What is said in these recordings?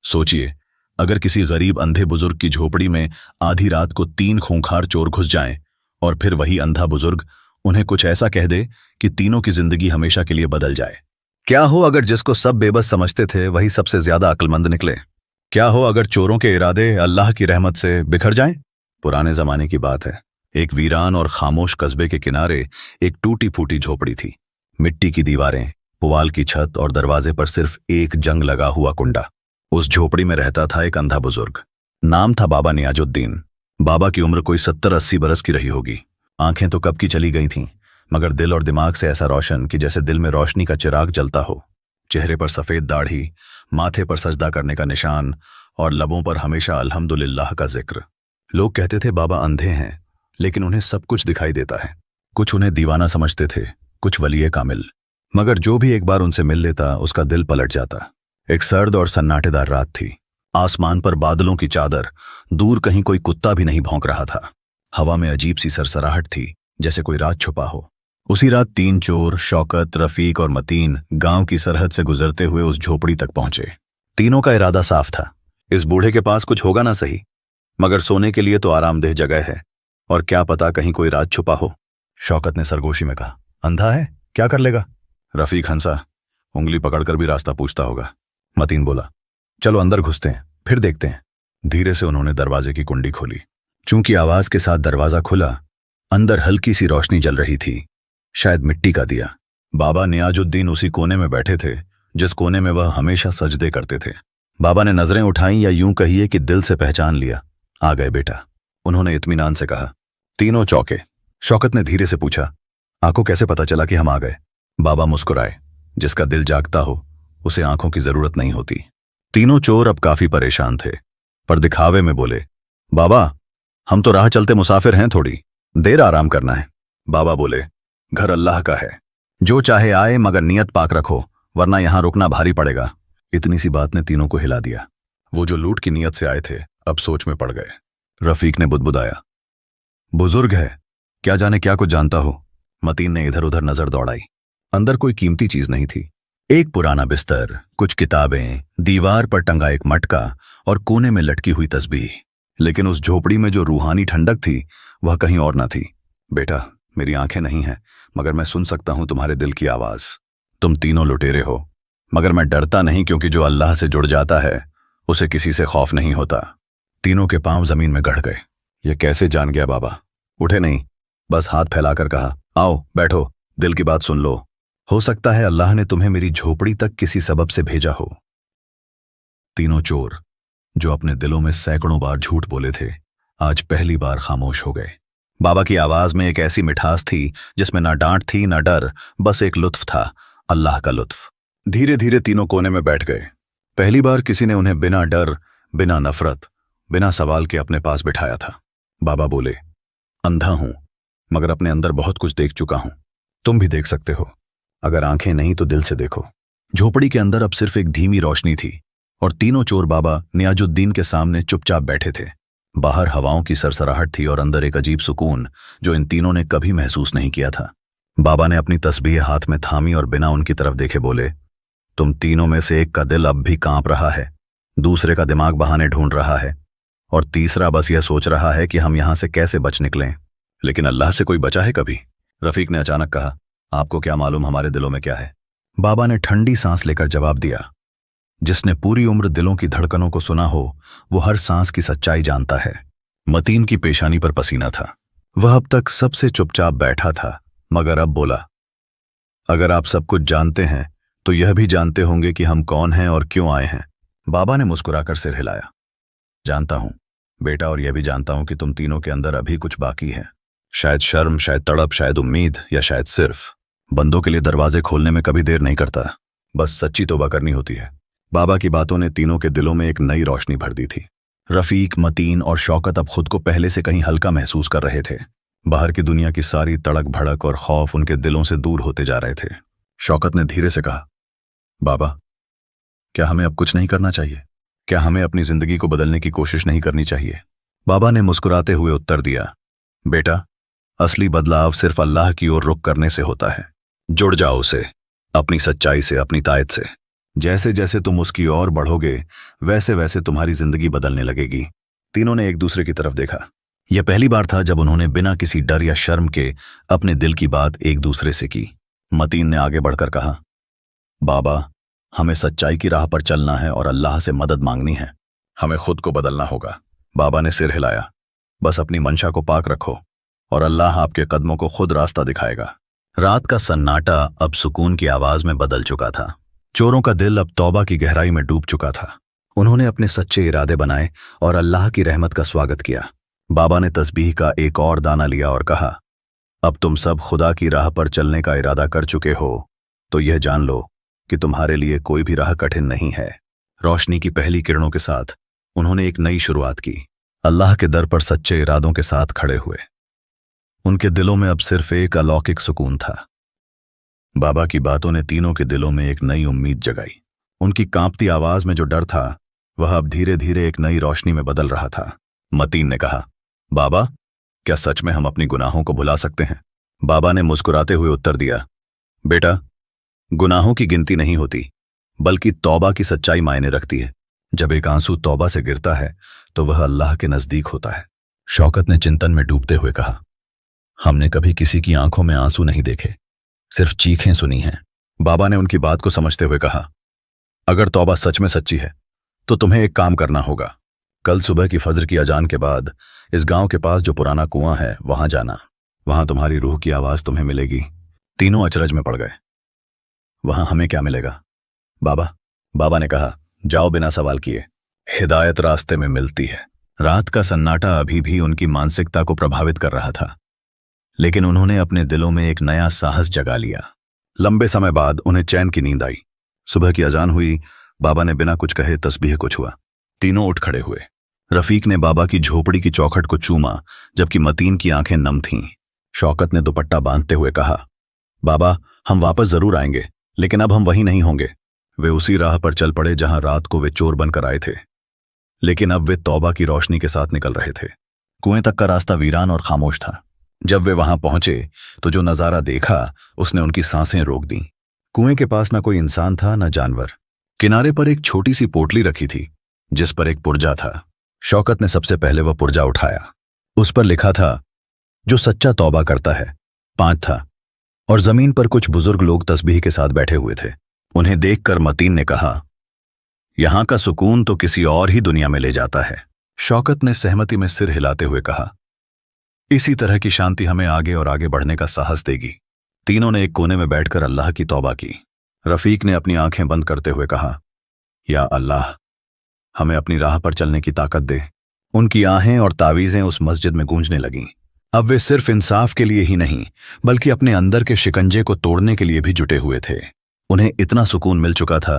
सोचिए, अगर किसी गरीब अंधे बुजुर्ग की झोपड़ी में आधी रात को 3 खूंखार चोर घुस जाएं और फिर वही अंधा बुजुर्ग उन्हें कुछ ऐसा कह दे कि तीनों की जिंदगी हमेशा के लिए बदल जाए। क्या हो अगर जिसको सब बेबस समझते थे वही सबसे ज्यादा अक्लमंद निकले? क्या हो अगर चोरों के इरादे अल्लाह की रहमत से बिखर जाएं? पुराने जमाने की बात है। एक वीरान और खामोश कस्बे के किनारे एक टूटी फूटी झोपड़ी थी। मिट्टी की दीवारें, पुआल की छत और दरवाजे पर सिर्फ एक जंग लगा हुआ कुंडा। उस झोपड़ी में रहता था एक अंधा बुजुर्ग। नाम था बाबा नियाजुद्दीन। बाबा की उम्र कोई 70-80 बरस की रही होगी। आंखें तो कब की चली गई थीं, मगर दिल और दिमाग से ऐसा रोशन कि जैसे दिल में रोशनी का चिराग जलता हो। चेहरे पर सफेद दाढ़ी, माथे पर सजदा करने का निशान और लबों पर हमेशा अल्हम्दुलिल्लाह का जिक्र। लोग कहते थे बाबा अंधे हैं, लेकिन उन्हें सब कुछ दिखाई देता है। कुछ उन्हें दीवाना समझते थे, कुछ वलीए कामिल। मगर जो भी एक बार उनसे मिल लेता उसका दिल पलट जाता। एक सर्द और सन्नाटेदार रात थी। आसमान पर बादलों की चादर, दूर कहीं कोई कुत्ता भी नहीं भौंक रहा था। हवा में अजीब सी सरसराहट थी, जैसे कोई राज छुपा हो। उसी रात 3 चोर, शौकत, रफीक और मतीन गांव की सरहद से गुजरते हुए उस झोपड़ी तक पहुंचे। तीनों का इरादा साफ था, इस बूढ़े के पास कुछ होगा ना सही, मगर सोने के लिए तो आरामदेह जगह है, और क्या पता कहीं कोई राज छुपा हो। शौकत ने सरगोशी में कहा, अंधा है, क्या कर लेगा? रफीक हंसा, उंगली पकड़कर भी रास्ता पूछता होगा। मतीन बोला, चलो अंदर घुसते हैं, फिर देखते हैं। धीरे से उन्होंने दरवाजे की कुंडी खोली। चूंकि आवाज के साथ दरवाजा खुला, अंदर हल्की सी रोशनी जल रही थी, शायद मिट्टी का दिया। बाबा नियाजुद्दीन उसी कोने में बैठे थे जिस कोने में वह हमेशा सजदे करते थे। बाबा ने नजरें उठाईं, या यूं कहिए कि दिल से पहचान लिया। आ गए बेटा, उन्होंने इत्मीनान से कहा। तीनों चौंके। शौकत ने धीरे से पूछा, आपको कैसे पता चला कि हम आ गए? बाबा मुस्कुराए। जिसका दिल जागता हो उसे आंखों की जरूरत नहीं होती। तीनों चोर अब काफी परेशान थे, पर दिखावे में बोले, बाबा हम तो राह चलते मुसाफिर हैं, थोड़ी देर आराम करना है। बाबा बोले, घर अल्लाह का है, जो चाहे आए, मगर नियत पाक रखो, वरना यहां रुकना भारी पड़ेगा। इतनी सी बात ने तीनों को हिला दिया। वो जो लूट की नियत से आए थे अब सोच में पड़ गए। रफीक ने बुदबुदाया, बुजुर्ग है, क्या जाने क्या कुछ जानता हो। मतीन ने इधर उधर नजर दौड़ाई। अंदर कोई कीमती चीज नहीं थी। एक पुराना बिस्तर, कुछ किताबें, दीवार पर टंगा एक मटका और कोने में लटकी हुई तस्बीह। लेकिन उस झोपड़ी में जो रूहानी ठंडक थी वह कहीं और न थी। बेटा, मेरी आंखें नहीं हैं, मगर मैं सुन सकता हूं तुम्हारे दिल की आवाज। तुम तीनों लुटेरे हो, मगर मैं डरता नहीं, क्योंकि जो अल्लाह से जुड़ जाता है उसे किसी से खौफ नहीं होता। तीनों के पांव जमीन में गड़ गए। यह कैसे जान गया बाबा? उठे नहीं, बस हाथ फैलाकर कहा, आओ बैठो, दिल की बात सुन लो। हो सकता है अल्लाह ने तुम्हें मेरी झोपड़ी तक किसी सबब से भेजा हो। तीनों चोर, जो अपने दिलों में सैकड़ों बार झूठ बोले थे, आज पहली बार खामोश हो गए। बाबा की आवाज में एक ऐसी मिठास थी जिसमें ना डांट थी ना डर, बस एक लुत्फ था, अल्लाह का लुत्फ। धीरे धीरे तीनों कोने में बैठ गए। पहली बार किसी ने उन्हें बिना डर, बिना नफरत, बिना सवाल के अपने पास बिठाया था। बाबा बोले, अंधा हूं, मगर अपने अंदर बहुत कुछ देख चुका हूं। तुम भी देख सकते हो, अगर आंखें नहीं तो दिल से देखो। झोपड़ी के अंदर अब सिर्फ एक धीमी रोशनी थी, और तीनों चोर बाबा नियाजुद्दीन के सामने चुपचाप बैठे थे। बाहर हवाओं की सरसराहट थी और अंदर एक अजीब सुकून जो इन तीनों ने कभी महसूस नहीं किया था। बाबा ने अपनी तस्बीह हाथ में थामी और बिना उनकी तरफ देखे बोले, तुम तीनों में से एक का दिल अब भी कांप रहा है, दूसरे का दिमाग बहाने ढूंढ रहा है, और तीसरा बस यह सोच रहा है कि हम यहां से कैसे बच निकलें। लेकिन अल्लाह से कोई बचा है कभी? रफीक ने अचानक कहा, आपको क्या मालूम हमारे दिलों में क्या है? बाबा ने ठंडी सांस लेकर जवाब दिया, जिसने पूरी उम्र दिलों की धड़कनों को सुना हो वो हर सांस की सच्चाई जानता है। मतीन की पेशानी पर पसीना था। वह अब तक सबसे चुपचाप बैठा था, मगर अब बोला, अगर आप सब कुछ जानते हैं तो यह भी जानते होंगे कि हम कौन हैं और क्यों आए हैं। बाबा ने मुस्कुराकर सिर हिलाया, जानता हूं बेटा, और यह भी जानता हूं कि तुम तीनों के अंदर अभी कुछ बाकी है। शायद शर्म, शायद तड़प, शायद उम्मीद, या शायद सिर्फ। बंदों के लिए दरवाजे खोलने में कभी देर नहीं करता, बस सच्ची तौबा करनी होती है। बाबा की बातों ने तीनों के दिलों में एक नई रोशनी भर दी थी। रफीक, मतीन और शौकत अब खुद को पहले से कहीं हल्का महसूस कर रहे थे। बाहर की दुनिया की सारी तड़क भड़क और खौफ उनके दिलों से दूर होते जा रहे थे। शौकत ने धीरे से कहा, बाबा, क्या हमें अब कुछ नहीं करना चाहिए? क्या हमें अपनी जिंदगी को बदलने की कोशिश नहीं करनी चाहिए? बाबा ने मुस्कुराते हुए उत्तर दिया, बेटा, असली बदलाव सिर्फ अल्लाह की ओर रुख करने से होता है। जुड़ जाओ उसे, अपनी सच्चाई से, अपनी तायत से। जैसे जैसे तुम उसकी ओर बढ़ोगे वैसे वैसे तुम्हारी जिंदगी बदलने लगेगी। तीनों ने एक दूसरे की तरफ देखा। यह पहली बार था जब उन्होंने बिना किसी डर या शर्म के अपने दिल की बात एक दूसरे से की। मतीन ने आगे बढ़कर कहा, बाबा, हमें सच्चाई की राह पर चलना है और अल्लाह से मदद मांगनी है। हमें खुद को बदलना होगा। बाबा ने सिर हिलाया। बस अपनी मंशा को पाक रखो और अल्लाह आपके कदमों को खुद रास्ता दिखाएगा। रात का सन्नाटा अब सुकून की आवाज में बदल चुका था। चोरों का दिल अब तौबा की गहराई में डूब चुका था। उन्होंने अपने सच्चे इरादे बनाए और अल्लाह की रहमत का स्वागत किया। बाबा ने तस्बीह का एक और दाना लिया और कहा, अब तुम सब खुदा की राह पर चलने का इरादा कर चुके हो तो यह जान लो कि तुम्हारे लिए कोई भी राह कठिन नहीं है। रोशनी की पहली किरणों के साथ उन्होंने एक नई शुरुआत की। अल्लाह के दर पर सच्चे इरादों के साथ खड़े हुए। उनके दिलों में अब सिर्फ एक अलौकिक सुकून था। बाबा की बातों ने तीनों के दिलों में एक नई उम्मीद जगाई। उनकी कांपती आवाज में जो डर था वह अब धीरे धीरे एक नई रोशनी में बदल रहा था। मतीन ने कहा, बाबा, क्या सच में हम अपनी गुनाहों को भुला सकते हैं? बाबा ने मुस्कुराते हुए उत्तर दिया, बेटा, गुनाहों की गिनती नहीं होती बल्कि तौबा की सच्चाई मायने रखती है। जब एक आंसू तौबा से गिरता है तो वह अल्लाह के नजदीक होता है। शौकत ने चिंतन में डूबते हुए कहा, हमने कभी किसी की आंखों में आंसू नहीं देखे, सिर्फ चीखें सुनी हैं। बाबा ने उनकी बात को समझते हुए कहा, अगर तौबा सच में सच्ची है तो तुम्हें एक काम करना होगा। कल सुबह की फज्र की अजान के बाद इस गांव के पास जो पुराना कुआं है वहां जाना। वहां तुम्हारी रूह की आवाज तुम्हें मिलेगी। तीनों अचरज में पड़ गए। वहां हमें क्या मिलेगा? बाबा ने कहा, जाओ बिना सवाल किए, हिदायत रास्ते में मिलती है। रात का सन्नाटा अभी भी उनकी मानसिकता को प्रभावित कर रहा था, लेकिन उन्होंने अपने दिलों में एक नया साहस जगा लिया। लंबे समय बाद उन्हें चैन की नींद आई। सुबह की अजान हुई। बाबा ने बिना कुछ कहे तस्बीह को छुआ। तीनों उठ खड़े हुए। रफीक ने बाबा की झोपड़ी की चौखट को चूमा जबकि मतीन की आंखें नम थीं। शौकत ने दुपट्टा बांधते हुए कहा, बाबा, हम वापस जरूर आएंगे, लेकिन अब हम वहीं नहीं होंगे। वे उसी राह पर चल पड़े जहां रात को वे चोर बनकर आए थे, लेकिन अब वे तौबा की रोशनी के साथ निकल रहे थे। कुएं तक का रास्ता वीरान और खामोश था। जब वे वहां पहुंचे तो जो नजारा देखा उसने उनकी सांसें रोक दी। कुएं के पास न कोई इंसान था न जानवर। किनारे पर एक छोटी सी पोटली रखी थी जिस पर एक पुर्जा था। शौकत ने सबसे पहले वह पुर्जा उठाया। उस पर लिखा था, जो सच्चा तौबा करता है। 5 था और जमीन पर कुछ बुजुर्ग लोग तस्बीह के साथ बैठे हुए थे। उन्हें देखकर मतीन ने कहा, यहां का सुकून तो किसी और ही दुनिया में ले जाता है। शौकत ने सहमति में सिर हिलाते हुए कहा, इसी तरह की शांति हमें आगे और आगे बढ़ने का साहस देगी। तीनों ने एक कोने में बैठकर अल्लाह की तौबा की। रफीक ने अपनी आंखें बंद करते हुए कहा, या अल्लाह, हमें अपनी राह पर चलने की ताकत दे। उनकी आहें और तावीजें उस मस्जिद में गूंजने लगीं। अब वे सिर्फ इंसाफ के लिए ही नहीं बल्कि अपने अंदर के शिकंजे को तोड़ने के लिए भी जुटे हुए थे। उन्हें इतना सुकून मिल चुका था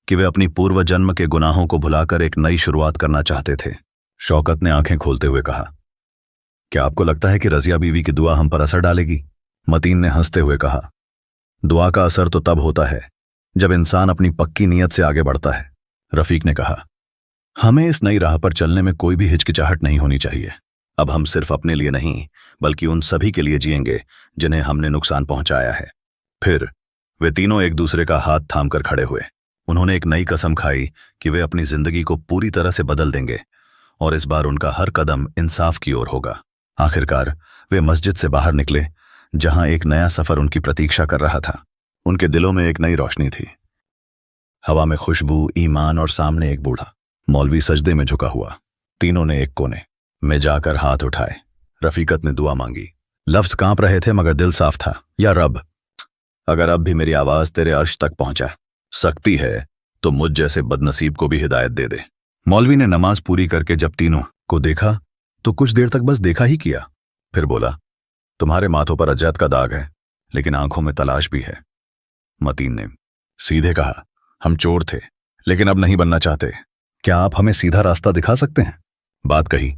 कि वे अपनी पूर्व जन्म के गुनाहों को भुलाकर एक नई शुरुआत करना चाहते थे। शौकत ने आंखें खोलते हुए कहा, क्या आपको लगता है कि रजिया बीवी की दुआ हम पर असर डालेगी? मतीन ने हंसते हुए कहा, दुआ का असर तो तब होता है जब इंसान अपनी पक्की नीयत से आगे बढ़ता है। रफीक ने कहा, हमें इस नई राह पर चलने में कोई भी हिचकिचाहट नहीं होनी चाहिए। अब हम सिर्फ अपने लिए नहीं बल्कि उन सभी के लिए जिएंगे जिन्हें हमने नुकसान पहुंचाया है। फिर वे तीनों एक दूसरे का हाथ थामकर खड़े हुए। उन्होंने एक नई कसम खाई कि वे अपनी जिंदगी को पूरी तरह से बदल देंगे और इस बार उनका हर कदम इंसाफ की ओर होगा। आखिरकार वे मस्जिद से बाहर निकले जहां एक नया सफर उनकी प्रतीक्षा कर रहा था। उनके दिलों में एक नई रोशनी थी। हवा में खुशबू, ईमान और सामने एक बूढ़ा मौलवी सजदे में झुका हुआ। तीनों ने एक कोने में जाकर हाथ उठाए। रफीकत ने दुआ मांगी। लफ्ज कांप रहे थे मगर दिल साफ था। या रब, अगर अब भी मेरी आवाज तेरे अर्श तक पहुंचा सकती है तो मुझ जैसे बदनसीब को भी हिदायत दे दे। मौलवी ने नमाज पूरी करके जब तीनों को देखा तो कुछ देर तक बस देखा ही किया। फिर बोला, तुम्हारे माथों पर अजैत का दाग है लेकिन आंखों में तलाश भी है। मतीन ने सीधे कहा, हम चोर थे लेकिन अब नहीं बनना चाहते। क्या आप हमें सीधा रास्ता दिखा सकते हैं? बात कही।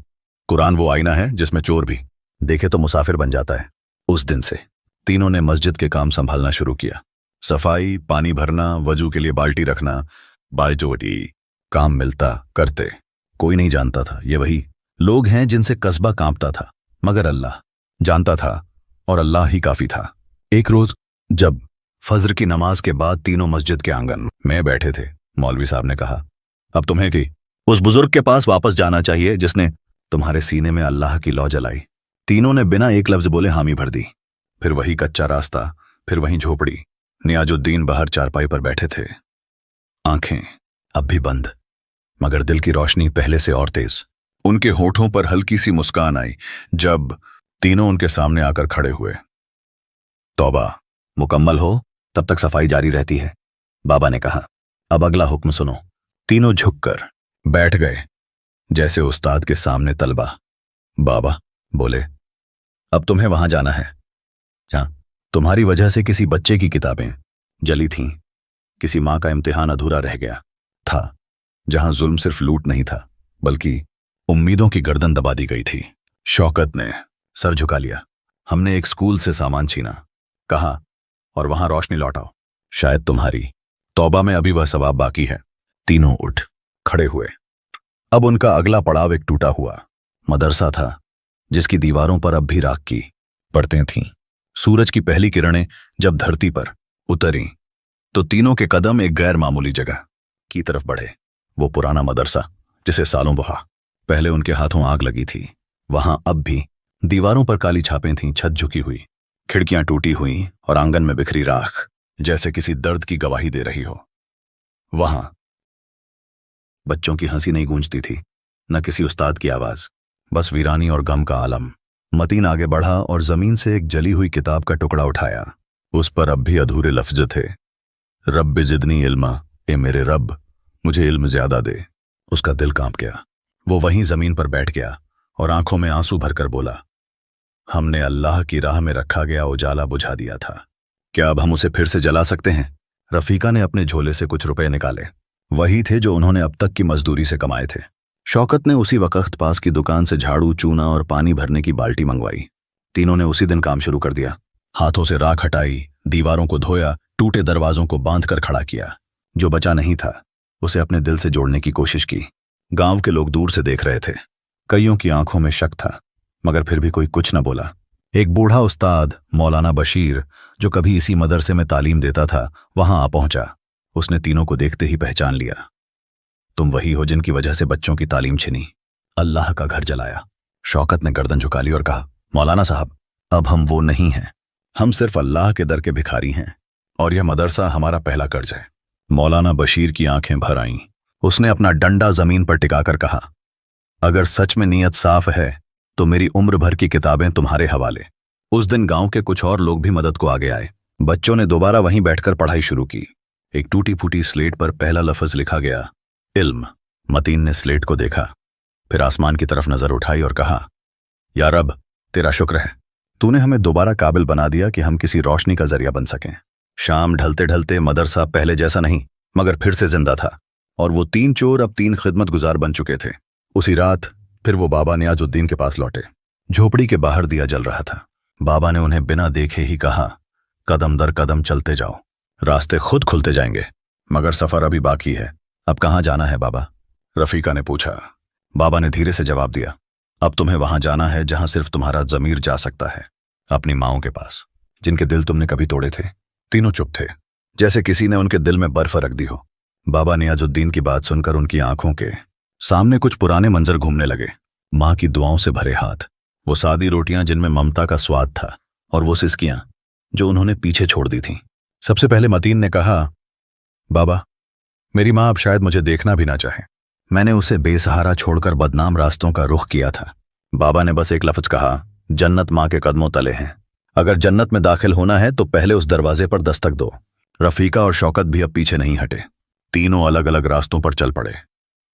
कुरान वो आईना है जिसमें चोर भी देखे तो मुसाफिर बन जाता है। उस दिन से तीनों ने मस्जिद के काम संभालना शुरू किया। सफाई, पानी भरना, वजू के लिए बाल्टी रखना, बायजोटी काम मिलता करते। कोई नहीं जानता था ये वही लोग हैं जिनसे कस्बा कांपता था, मगर अल्लाह जानता था और अल्लाह ही काफी था। एक रोज जब फजर की नमाज के बाद तीनों मस्जिद के आंगन में बैठे थे। मौलवी साहब ने कहा, अब तुम्हें की उस बुजुर्ग के पास वापस जाना चाहिए जिसने तुम्हारे सीने में अल्लाह की लौ जलाई। तीनों ने बिना एक लफ्ज बोले हामी भर दी। फिर वही कच्चा रास्ता, फिर वही झोपड़ी। नियाजुद्दीन बाहर चारपाई पर बैठे थे, आंखें अब भी बंद, मगर दिल की रोशनी पहले से और तेज। उनके होठों पर हल्की सी मुस्कान आई जब तीनों उनके सामने आकर खड़े हुए। तौबा मुकम्मल हो तब तक सफाई जारी रहती है, बाबा ने कहा। अब अगला हुक्म सुनो। तीनों झुककर बैठ गए जैसे उस्ताद के सामने तलबा। बाबा बोले, अब तुम्हें वहां जाना है जहां तुम्हारी वजह से किसी बच्चे की किताबें जली थीं, किसी मां का इम्तिहान अधूरा रह गया था, जहां जुल्म सिर्फ लूट नहीं था बल्कि उम्मीदों की गर्दन दबा दी गई थी। शौकत ने सर झुका लिया। हमने एक स्कूल से सामान छीना, कहा, और वहां रोशनी लौटाओ, शायद तुम्हारी तौबा में अभी वह सवाब बाकी है। तीनों उठ खड़े हुए। अब उनका अगला पड़ाव एक टूटा हुआ मदरसा था जिसकी दीवारों पर अब भी राख की परतें थीं। सूरज की पहली किरणें जब धरती पर उतरी तो तीनों के कदम एक गैर मामूली जगह की तरफ बढ़े। वो पुराना मदरसा जिसे सालों बहा पहले उनके हाथों आग लगी थी, वहां अब भी दीवारों पर काली छापें थीं, छत झुकी हुई, खिड़कियां टूटी हुई और आंगन में बिखरी राख जैसे किसी दर्द की गवाही दे रही हो। वहां बच्चों की हंसी नहीं गूंजती थी, न किसी उस्ताद की आवाज, बस वीरानी और गम का आलम। मतीन आगे बढ़ा और जमीन से एक जली हुई किताब का टुकड़ा उठाया। उस पर अब भी अधूरे लफ्ज थे, रब जिदनी इल्मा, ए मेरे रब मुझे इल्म ज्यादा दे। उसका दिल कांप गया। वो वहीं जमीन पर बैठ गया और आंखों में आंसू भरकर बोला, हमने अल्लाह की राह में रखा गया उजाला बुझा दिया था, क्या अब हम उसे फिर से जला सकते हैं? रफीका ने अपने झोले से कुछ रुपए निकाले, वही थे जो उन्होंने अब तक की मजदूरी से कमाए थे। शौकत ने उसी वक्त पास की दुकान से झाड़ू, चूना और पानी भरने की बाल्टी मंगवाई। तीनों ने उसी दिन काम शुरू कर दिया। हाथों से राख हटाई, दीवारों को धोया, टूटे दरवाजों को बांधकर खड़ा किया। जो बचा नहीं था उसे अपने दिल से जोड़ने की कोशिश की। गांव के लोग दूर से देख रहे थे। कईयों की आंखों में शक था, मगर फिर भी कोई कुछ न बोला। एक बूढ़ा उस्ताद मौलाना बशीर, जो कभी इसी मदरसे में तालीम देता था, वहां आ पहुंचा। उसने तीनों को देखते ही पहचान लिया। तुम वही हो जिनकी वजह से बच्चों की तालीम छिनी, अल्लाह का घर जलाया। शौकत ने गर्दन झुका ली और कहा, मौलाना साहब, अब हम वो नहीं हैं, हम सिर्फ अल्लाह के दर के भिखारी हैं और यह मदरसा हमारा पहला कर्ज है। मौलाना बशीर की आंखें भर आईं। उसने अपना डंडा जमीन पर टिकाकर कहा, अगर सच में नीयत साफ है तो मेरी उम्र भर की किताबें तुम्हारे हवाले। उस दिन गांव के कुछ और लोग भी मदद को आगे आए। बच्चों ने दोबारा वहीं बैठकर पढ़ाई शुरू की। एक टूटी फूटी स्लेट पर पहला लफ्ज लिखा गया, इल्म। मतीन ने स्लेट को देखा, फिर आसमान की तरफ नजर उठाई और कहा, या रब, तेरा शुक्र है, तूने हमें दोबारा काबिल बना दिया कि हम किसी रोशनी का जरिया बन सकें। शाम ढलते ढलते मदरसा पहले जैसा नहीं मगर फिर से जिंदा था, और वो तीन चोर अब 3 खिदमतगुजार बन चुके थे। उसी रात फिर वो बाबा नियाजुद्दीन के पास लौटे। झोपड़ी के बाहर दिया जल रहा था। बाबा ने उन्हें बिना देखे ही कहा, कदम दर कदम चलते जाओ, रास्ते खुद खुलते जाएंगे, मगर सफर अभी बाकी है। अब कहाँ जाना है बाबा? रफीका ने पूछा। बाबा ने धीरे से जवाब दिया, अब तुम्हें वहां जाना है जहां सिर्फ तुम्हारा जमीर जा सकता है, अपनी माओं के पास, जिनके दिल तुमने कभी तोड़े थे। तीनों चुप थे, जैसे किसी ने उनके दिल में बर्फ रख दी हो। बाबा नियाजुद्दीन की बात सुनकर उनकी आंखों के सामने कुछ पुराने मंजर घूमने लगे। मां की दुआओं से भरे हाथ, वो सादी रोटियां जिनमें ममता का स्वाद था, और वो सिसकियां जो उन्होंने पीछे छोड़ दी थीं। सबसे पहले मतीन ने कहा, बाबा, मेरी मां अब शायद मुझे देखना भी ना चाहे। मैंने उसे बेसहारा छोड़कर बदनाम रास्तों का रुख किया था। बाबा ने बस एक लफ्ज कहा, जन्नत मां के कदमों तले हैं। अगर जन्नत में दाखिल होना है तो पहले उस दरवाजे पर दस्तक दो। रफीका और शौकत भी अब पीछे नहीं हटे। तीनों अलग अलग रास्तों पर चल पड़े,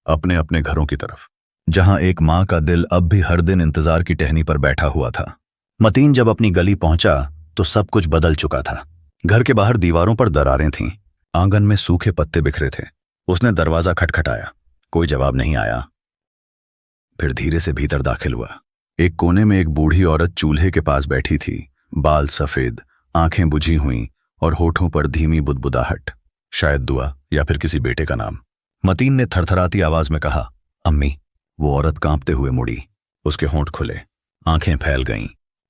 अपने अपने घरों की तरफ, जहां एक मां का दिल अब भी हर दिन इंतजार की टहनी पर बैठा हुआ था। मतीन जब अपनी गली पहुंचा तो सब कुछ बदल चुका था। घर के बाहर दीवारों पर दरारें थीं, आंगन में सूखे पत्ते बिखरे थे। उसने दरवाजा खटखटाया, कोई जवाब नहीं आया। फिर धीरे से भीतर दाखिल हुआ। एक कोने में एक बूढ़ी औरत चूल्हे के पास बैठी थी, बाल सफेद, आंखें बुझी हुईं और होठों पर धीमी बुदबुदाहट, शायद दुआ या फिर किसी बेटे का नाम। मतीन ने थरथराती आवाज में कहा, अम्मी। वो औरत कांपते हुए मुड़ी। उसके होंठ खुले, आंखें फैल गईं।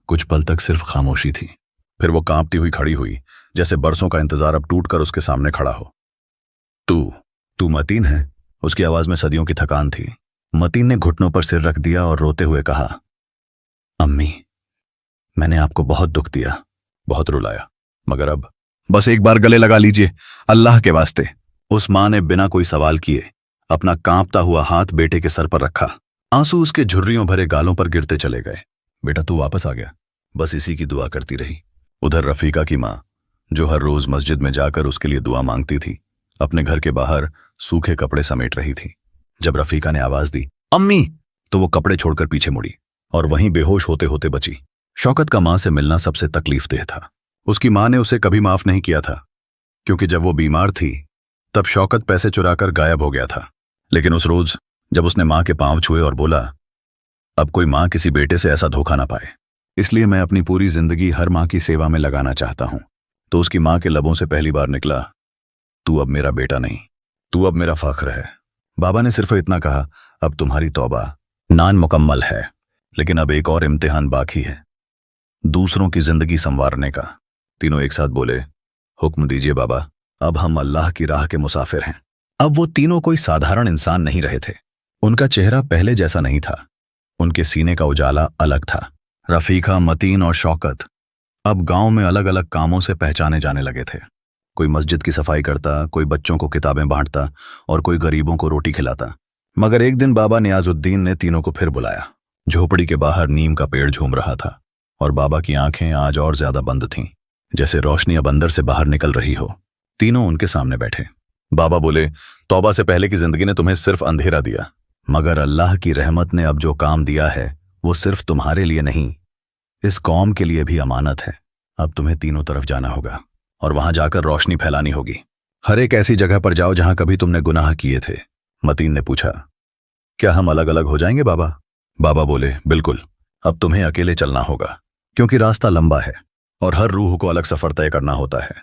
कुछ पल तक सिर्फ खामोशी थी। फिर वो कांपती हुई खड़ी हुई, जैसे बरसों का इंतजार अब टूटकर उसके सामने खड़ा हो। तू तू मतीन है? उसकी आवाज में सदियों की थकान थी। मतीन ने घुटनों पर सिर रख दिया और रोते हुए कहा, अम्मी, मैंने आपको बहुत दुख दिया, बहुत रुलाया, मगर अब बस एक बार गले लगा लीजिए, अल्लाह के वास्ते। उस मां ने बिना कोई सवाल किए अपना कांपता हुआ हाथ बेटे के सर पर रखा। आंसू उसके झुर्रियों भरे गालों पर गिरते चले गए। बेटा तू वापस आ गया, बस इसी की दुआ करती रही। उधर रफीका की मां, जो हर रोज मस्जिद में जाकर उसके लिए दुआ मांगती थी, अपने घर के बाहर सूखे कपड़े समेट रही थी। जब रफीका ने आवाज दी, अम्मी, तो वो कपड़े छोड़कर पीछे मुड़ी और वहीं बेहोश होते होते बची। शौकत का मां से मिलना सबसे तकलीफदेह था। उसकी मां ने उसे कभी माफ नहीं किया था, क्योंकि जब वो बीमार थी तब शौकत पैसे चुराकर गायब हो गया था। लेकिन उस रोज जब उसने मां के पांव छुए और बोला, अब कोई मां किसी बेटे से ऐसा धोखा ना पाए, इसलिए मैं अपनी पूरी जिंदगी हर मां की सेवा में लगाना चाहता हूं, तो उसकी मां के लबों से पहली बार निकला, तू अब मेरा बेटा नहीं, तू अब मेरा फख्र है। बाबा ने सिर्फ इतना कहा, अब तुम्हारी तौबा नान मुकम्मल है, लेकिन अब एक और इम्तिहान बाकी है, दूसरों की जिंदगी संवारने का। तीनों एक साथ बोले, हुक्म दीजिए बाबा, अब हम अल्लाह की राह के मुसाफिर हैं। अब वो तीनों कोई साधारण इंसान नहीं रहे थे। उनका चेहरा पहले जैसा नहीं था, उनके सीने का उजाला अलग था। रफीका, मतीन और शौकत अब गांव में अलग अलग कामों से पहचाने जाने लगे थे। कोई मस्जिद की सफाई करता, कोई बच्चों को किताबें बांटता और कोई गरीबों को रोटी खिलाता। मगर एक दिन बाबा नियाजुद्दीन ने तीनों को फिर बुलाया। झोपड़ी के बाहर नीम का पेड़ झूम रहा था और बाबा की आंखें आज और ज्यादा बंद थीं, जैसे रोशनी अब अंदर से बाहर निकल रही हो। तीनों उनके सामने बैठे। बाबा बोले, तौबा से पहले की जिंदगी ने तुम्हें सिर्फ अंधेरा दिया, मगर अल्लाह की रहमत ने अब जो काम दिया है वो सिर्फ तुम्हारे लिए नहीं, इस कौम के लिए भी अमानत है। अब तुम्हें तीनों तरफ जाना होगा और वहां जाकर रोशनी फैलानी होगी। हर एक ऐसी जगह पर जाओ जहां कभी तुमने गुनाह किए थे। मतीन ने पूछा, क्या हम अलग अलग हो जाएंगे बाबा? बाबा बोले, बिल्कुल, अब तुम्हें अकेले चलना होगा, क्योंकि रास्ता लंबा है और हर रूह को अलग सफर तय करना होता है।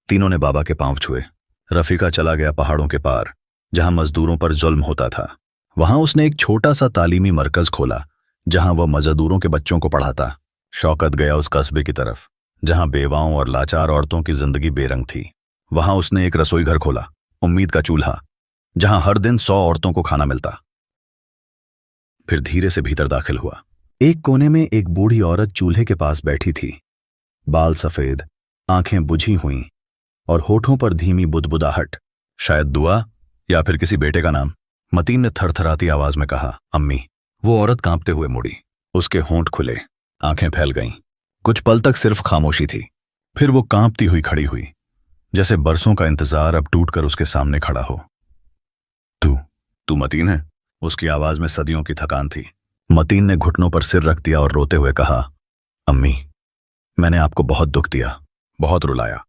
तीनों ने बाबा के पांव छुए। रफीका चला गया पहाड़ों के पार, जहां मजदूरों पर जुल्म होता था। वहां उसने एक छोटा सा तालीमी मरकज खोला, जहां वह मजदूरों के बच्चों को पढ़ाता। शौकत गया उस कस्बे की तरफ, जहां बेवाओं और लाचार औरतों की जिंदगी बेरंग थी। वहां उसने एक रसोई घर खोला, उम्मीद का चूल्हा, जहां हर दिन 100 औरतों को खाना मिलता। फिर धीरे से भीतर दाखिल हुआ। एक कोने में एक बूढ़ी औरत चूल्हे के पास बैठी थी, बाल सफेद, आंखें बुझी हुईं और होठों पर धीमी बुदबुदाहट, शायद दुआ या फिर किसी बेटे का नाम। मतीन ने थरथराती आवाज में कहा, अम्मी। वो औरत कांपते हुए मुड़ी। उसके होंठ खुले, आंखें फैल गईं। कुछ पल तक सिर्फ खामोशी थी, फिर वो कांपती हुई खड़ी हुई, जैसे बरसों का इंतजार अब टूटकर उसके सामने खड़ा हो। तू मतीन है? उसकी आवाज में सदियों की थकान थी। मतीन ने घुटनों पर सिर रख दिया और रोते हुए कहा, अम्मी, मैंने आपको बहुत दुख दिया, बहुत रुलाया,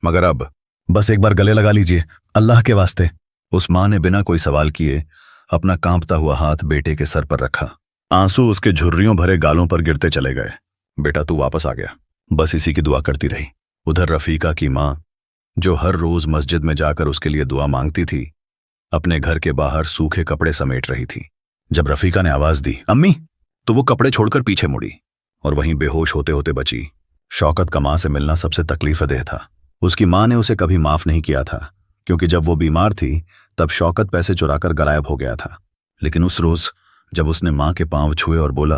मगर अब बस एक बार गले लगा लीजिए, अल्लाह के वास्ते। उस मां ने बिना कोई सवाल किए अपना कांपता हुआ हाथ बेटे के सर पर रखा। आंसू उसके झुर्रियों भरे गालों पर गिरते चले गए। बेटा तू वापस आ गया, बस इसी की दुआ करती रही। उधर रफीका की मां, जो हर रोज मस्जिद में जाकर उसके लिए दुआ मांगती थी, अपने घर के बाहर सूखे कपड़े समेट रही थी। जब रफीका ने आवाज दी, अम्मी, तो वो कपड़े छोड़कर पीछे मुड़ी और वहीं बेहोश होते होते बची। शौकत का मां से मिलना सबसे तकलीफदेह था। उसकी मां ने उसे कभी माफ नहीं किया था, क्योंकि जब वो बीमार थी तब शौकत पैसे चुराकर गायब हो गया था। लेकिन उस रोज जब उसने मां के पांव छुए और बोला,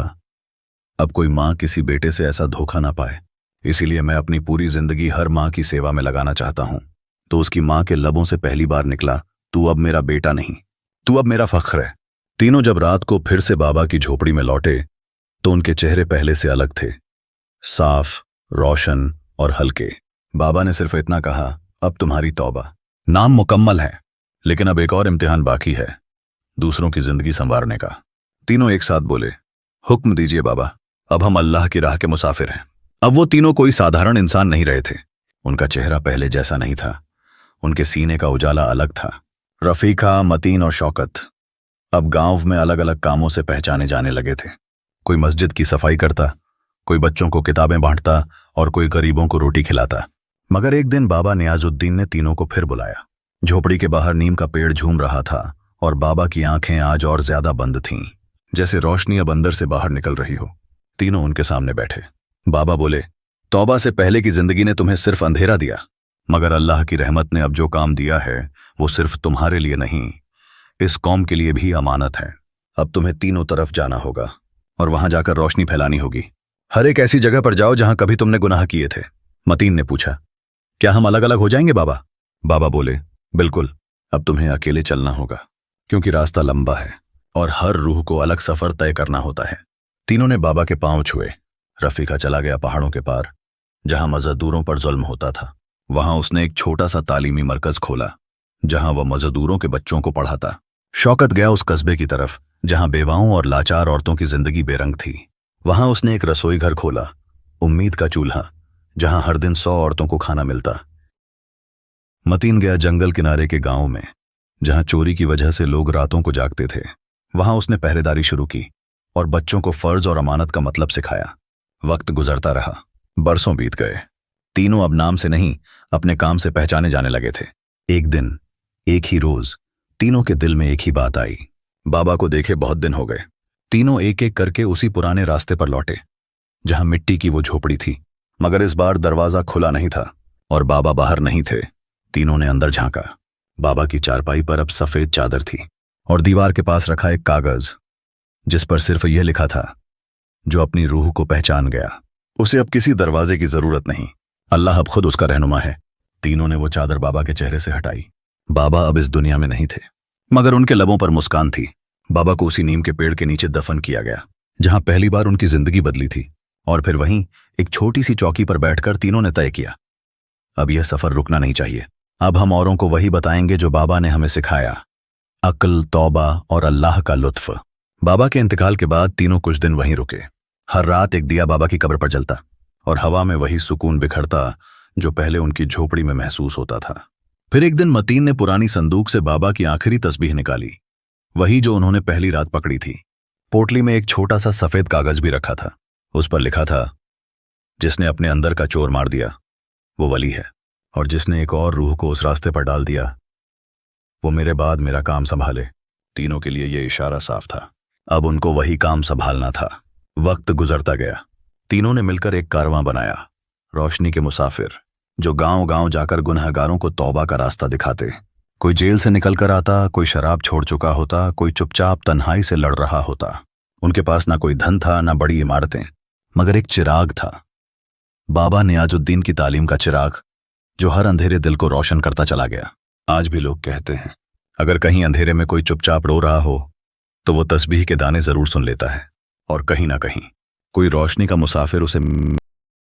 अब कोई मां किसी बेटे से ऐसा धोखा ना पाए, इसीलिए मैं अपनी पूरी जिंदगी हर मां की सेवा में लगाना चाहता हूं, तो उसकी मां के लबों से पहली बार निकला, तू अब मेरा बेटा नहीं, तू अब मेरा फख्र है। तीनों जब रात को फिर से बाबा की झोपड़ी में लौटे तो उनके चेहरे पहले से अलग थे, साफ, रोशन और हल्के। बाबा ने सिर्फ इतना कहा, अब तुम्हारी तौबा नाम मुकम्मल है, लेकिन अब एक और इम्तिहान बाकी है, दूसरों की जिंदगी संवारने का। तीनों एक साथ बोले, हुक्म दीजिए बाबा, अब हम अल्लाह की राह के मुसाफिर हैं। अब वो तीनों कोई साधारण इंसान नहीं रहे थे। उनका चेहरा पहले जैसा नहीं था, उनके सीने का उजाला अलग था। रफीका, मतीन और शौकत अब गांव में अलग अलग कामों से पहचाने जाने लगे थे। कोई मस्जिद की सफाई करता, कोई बच्चों को किताबें बांटता और कोई गरीबों को रोटी खिलाता। मगर एक दिन बाबा नियाजुद्दीन ने तीनों को फिर बुलाया। झोपड़ी के बाहर नीम का पेड़ झूम रहा था और बाबा की आंखें आज और ज्यादा बंद थीं, जैसे रोशनी अब अंदर से बाहर निकल रही हो। तीनों उनके सामने बैठे। बाबा बोले, तौबा से पहले की जिंदगी ने तुम्हें सिर्फ अंधेरा दिया, मगर अल्लाह की रहमत ने अब जो काम दिया है वो सिर्फ तुम्हारे लिए नहीं, इस कौम के लिए भी अमानत है। अब तुम्हें तीनों तरफ जाना होगा और वहां जाकर रोशनी फैलानी होगी। हर एक ऐसी जगह पर जाओ जहां कभी तुमने गुनाह किए थे। मतीन ने पूछा, क्या हम अलग अलग हो जाएंगे बाबा? बाबा बोले, बिल्कुल। अब तुम्हें अकेले चलना होगा क्योंकि रास्ता लंबा है और हर रूह को अलग सफर तय करना होता है। तीनों ने बाबा के पांव छुए। रफीका चला गया पहाड़ों के पार, जहां मजदूरों पर जुल्म होता था। वहां उसने एक छोटा सा तालीमी मरकज खोला जहां वह मजदूरों के बच्चों को पढ़ाता। शौकत गया उस कस्बे की तरफ जहां बेवाओं और लाचार औरतों की जिंदगी बेरंग थी। वहां उसने एक रसोई घर खोला, उम्मीद का चूल्हा, जहां हर दिन 100 औरतों को खाना मिलता। मतीन गया जंगल किनारे के गांव में जहां चोरी की वजह से लोग रातों को जागते थे। वहां उसने पहरेदारी शुरू की और बच्चों को फर्ज और अमानत का मतलब सिखाया। वक्त गुजरता रहा, बरसों बीत गए। तीनों अब नाम से नहीं, अपने काम से पहचाने जाने लगे थे। एक दिन, एक ही रोज, तीनों के दिल में एक ही बात आई। बाबा को देखे बहुत दिन हो गए। तीनों एक एक करके उसी पुराने रास्ते पर लौटे जहां मिट्टी की वो झोपड़ी थी, मगर इस बार दरवाजा खुला नहीं था और बाबा बाहर नहीं थे। तीनों ने अंदर झांका। बाबा की चारपाई पर अब सफेद चादर थी और दीवार के पास रखा एक कागज जिस पर सिर्फ यह लिखा था, जो अपनी रूह को पहचान गया, उसे अब किसी दरवाजे की जरूरत नहीं, अल्लाह अब खुद उसका रहनुमा है। तीनों ने वो चादर बाबा के चेहरे से हटाई। बाबा अब इस दुनिया में नहीं थे, मगर उनके लबों पर मुस्कान थी। बाबा को उसी नीम के पेड़ के नीचे दफन किया गया जहां पहली बार उनकी जिंदगी बदली थी। और फिर वहीं एक छोटी सी चौकी पर बैठकर तीनों ने तय किया, अब यह सफर रुकना नहीं चाहिए। अब हम औरों को वही बताएंगे जो बाबा ने हमें सिखाया, अक्ल, तौबा और अल्लाह का लुत्फ। बाबा के इंतकाल के बाद तीनों कुछ दिन वहीं रुके। हर रात एक दिया बाबा की कब्र पर जलता और हवा में वही सुकून बिखरता जो पहले उनकी झोपड़ी में महसूस होता था। फिर एक दिन मतीन ने पुरानी संदूक से बाबा की आखिरी तस्बीह निकाली, वही जो उन्होंने पहली रात पकड़ी थी। पोटली में एक छोटा सा सफेद कागज भी रखा था। उस पर लिखा था, जिसने अपने अंदर का चोर मार दिया वो वली है, और जिसने एक और रूह को उस रास्ते पर डाल दिया वो मेरे बाद मेरा काम संभाले। तीनों के लिए ये इशारा साफ था, अब उनको वही काम संभालना था। वक्त गुजरता गया। तीनों ने मिलकर एक कारवां बनाया, रोशनी के मुसाफिर जो गांव गांव जाकर गुनहगारों को तौबा का रास्ता दिखाते। कोई जेल से निकलकर आता, कोई शराब छोड़ चुका होता, कोई चुपचाप तन्हाई से लड़ रहा होता। उनके पास ना कोई धन था, ना बड़ी इमारतें, मगर एक चिराग था, बाबा नियाजुद्दीन की तालीम का चिराग, जो हर अंधेरे दिल को रोशन करता चला गया। आज भी लोग कहते हैं, अगर कहीं अंधेरे में कोई चुपचाप रो रहा हो तो वो तस्बीह के दाने जरूर सुन लेता है, और कहीं ना कहीं कोई रोशनी का मुसाफिर उसे